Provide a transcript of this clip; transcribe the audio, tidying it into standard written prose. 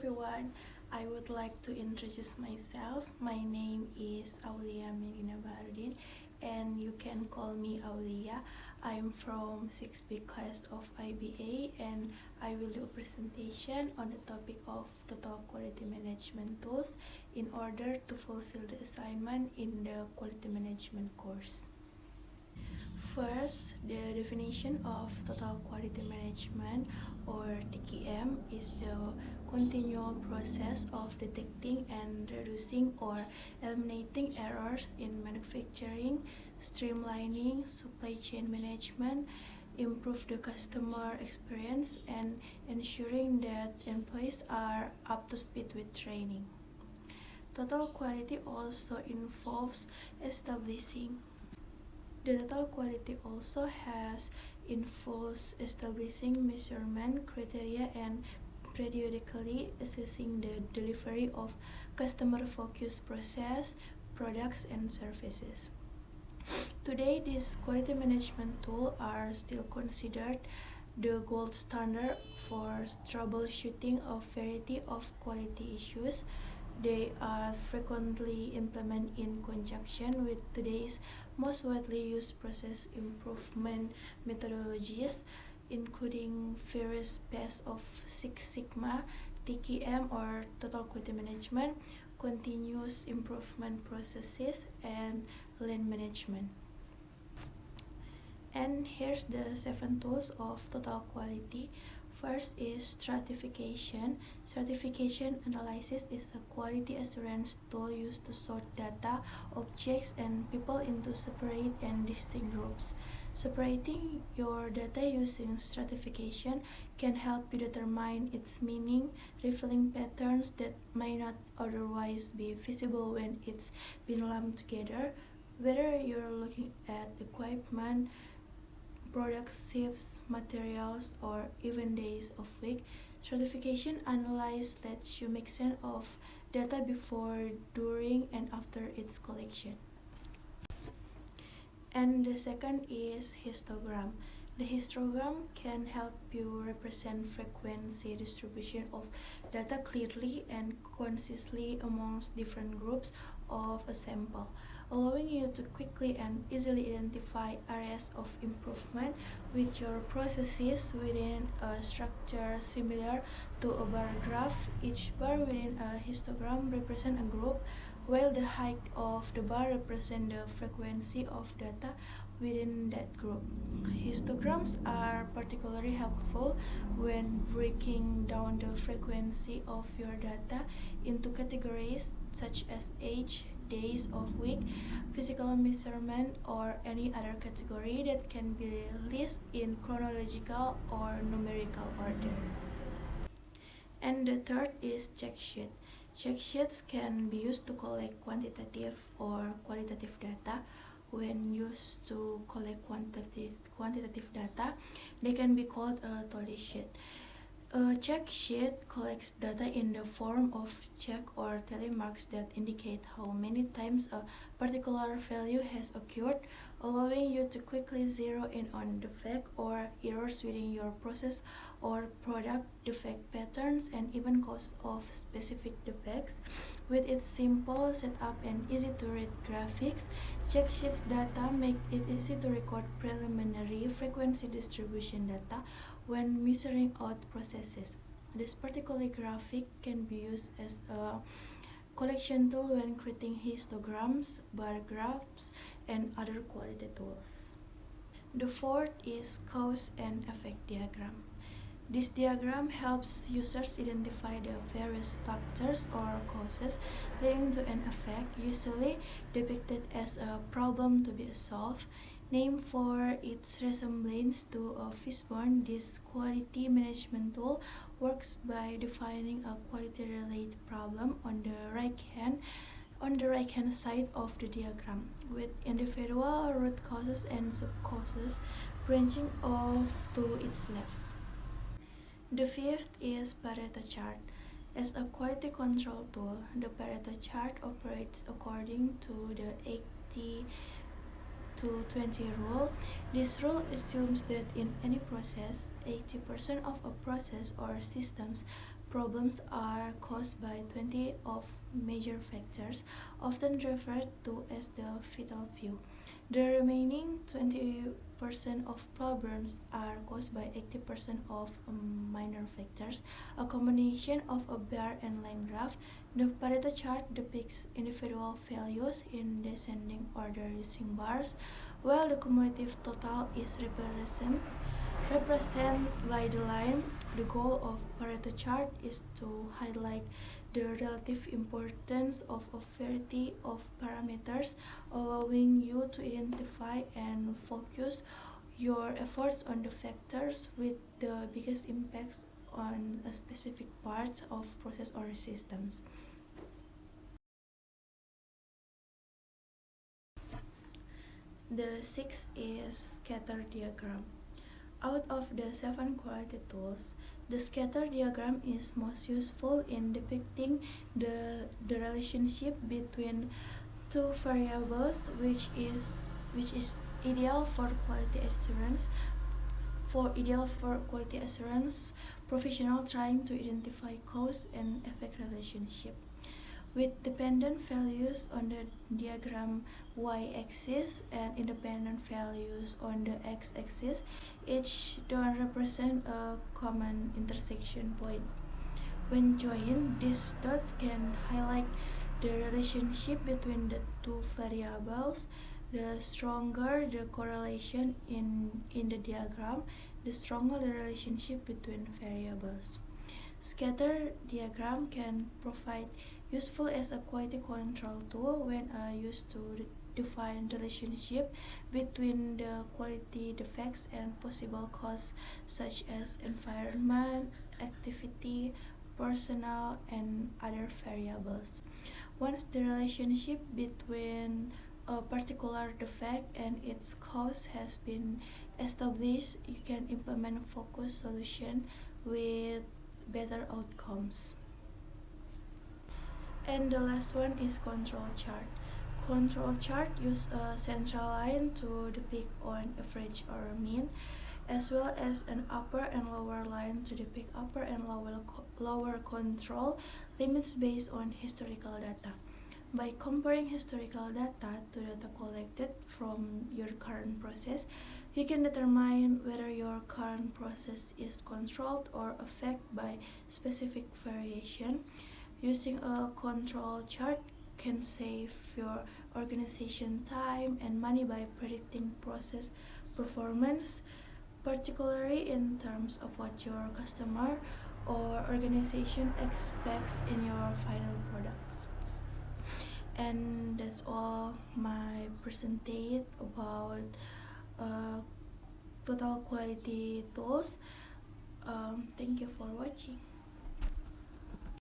everyone. I would like to introduce myself. My name is Aulia Melina Baharudin, and you can call me Aulia. I'm from 6B class of IBA, and I will do a presentation on the topic of total quality management tools in order to fulfill the assignment in the quality management course. First, the definition of total quality management, or TQM, is the continual process of detecting and reducing or eliminating errors in manufacturing, streamlining supply chain management, improve the customer experience, and ensuring that employees are up to speed with training. Total quality also involves establishing The total quality also involves establishing measurement criteria and periodically assessing the delivery of customer-focused process, products, and services. Today, these quality management tools are still considered the gold standard for troubleshooting a variety of quality issues. They are frequently implemented in conjunction with today's most widely used process improvement methodologies, including various best of Six Sigma, TQM or Total Quality Management, continuous improvement processes, and lean management. And here's the 7 tools of total quality. First is stratification. Stratification analysis is a quality assurance tool used to sort data, objects, and people into separate and distinct groups. Separating your data using stratification can help you determine its meaning, revealing patterns that may not otherwise be visible when it's been lumped together. Whether you're looking at equipment, product shifts, materials, or even days of week, stratification analysis lets you make sense of data before, during, and after its collection. And the second is histogram. The histogram can help you represent frequency distribution of data clearly and concisely amongst different groups of a sample, allowing you to quickly and easily identify areas of improvement with your processes within a structure similar to a bar graph. Each bar within a histogram represents a group, while the height of the bar represents the frequency of data within that group. Histograms are particularly helpful when breaking down the frequency of your data into categories such as age, days of week, physical measurement, or any other category that can be listed in chronological or numerical order. And the third is check sheet. Check sheets can be used to collect quantitative or qualitative data. When used to collect quantitative data, they can be called a tally sheet. A check sheet collects data in the form of check or tally marks that indicate how many times a particular value has occurred, allowing you to quickly zero in on defect or errors within your process or product, defect patterns, and even cause of specific defects. With its simple setup and easy-to-read graphics, check sheets data make it easy to record preliminary frequency distribution data when measuring out processes. This particular graphic can be used as a collection tool when creating histograms, bar graphs, and other quality tools. The fourth is cause and effect diagram. This diagram helps users identify the various factors or causes leading to an effect, usually depicted as a problem to be solved. Named for its resemblance to a fishbone, this quality management tool works by defining a quality-related problem on the right-hand side of the diagram, with individual root causes and sub-causes branching off to its left. The fifth is Pareto chart. As a quality control tool, the Pareto chart operates according to the 80-20 rule. This rule assumes that in any process, 80% of a process or system's problems are caused by 20 of major factors, often referred to as the fatal few. The remaining 20% of problems are caused by 80% of minor factors, a combination of a bar and line graph. The Pareto chart depicts individual values in descending order using bars, while the cumulative total is represented by the line. The goal of Pareto chart is to highlight the relative importance of a variety of parameters, allowing you to identify and focus your efforts on the factors with the biggest impacts on a specific parts of process or systems. The sixth is scatter diagram. Out of the 7 quality tools, the scatter diagram is most useful in depicting the relationship between two variables, which is ideal for quality assurance. Professional trying to identify cause and effect relationship. With dependent values on the diagram y-axis and independent values on the x-axis, each dot represents a common intersection point. When joined, these dots can highlight the relationship between the two variables. The stronger the correlation in the diagram, the stronger the relationship between variables. Scatter diagram can provide useful as a quality control tool when used to define the relationship between the quality defects and possible causes such as environment, activity, personnel, and other variables. Once the relationship between a particular defect and its cause has been established, you can implement focused solution with better outcomes. And the last one is control chart. Control chart use a central line to depict on average or mean, as well as an upper and lower line to depict upper and lower control limits based on historical data. By comparing historical data to data collected from your current process, you can determine whether your current process is controlled or affected by specific variation. Using a control chart can save your organization time and money by predicting process performance, particularly in terms of what your customer or organization expects in your final products. And that's all my presentation about total quality tools. Thank you for watching.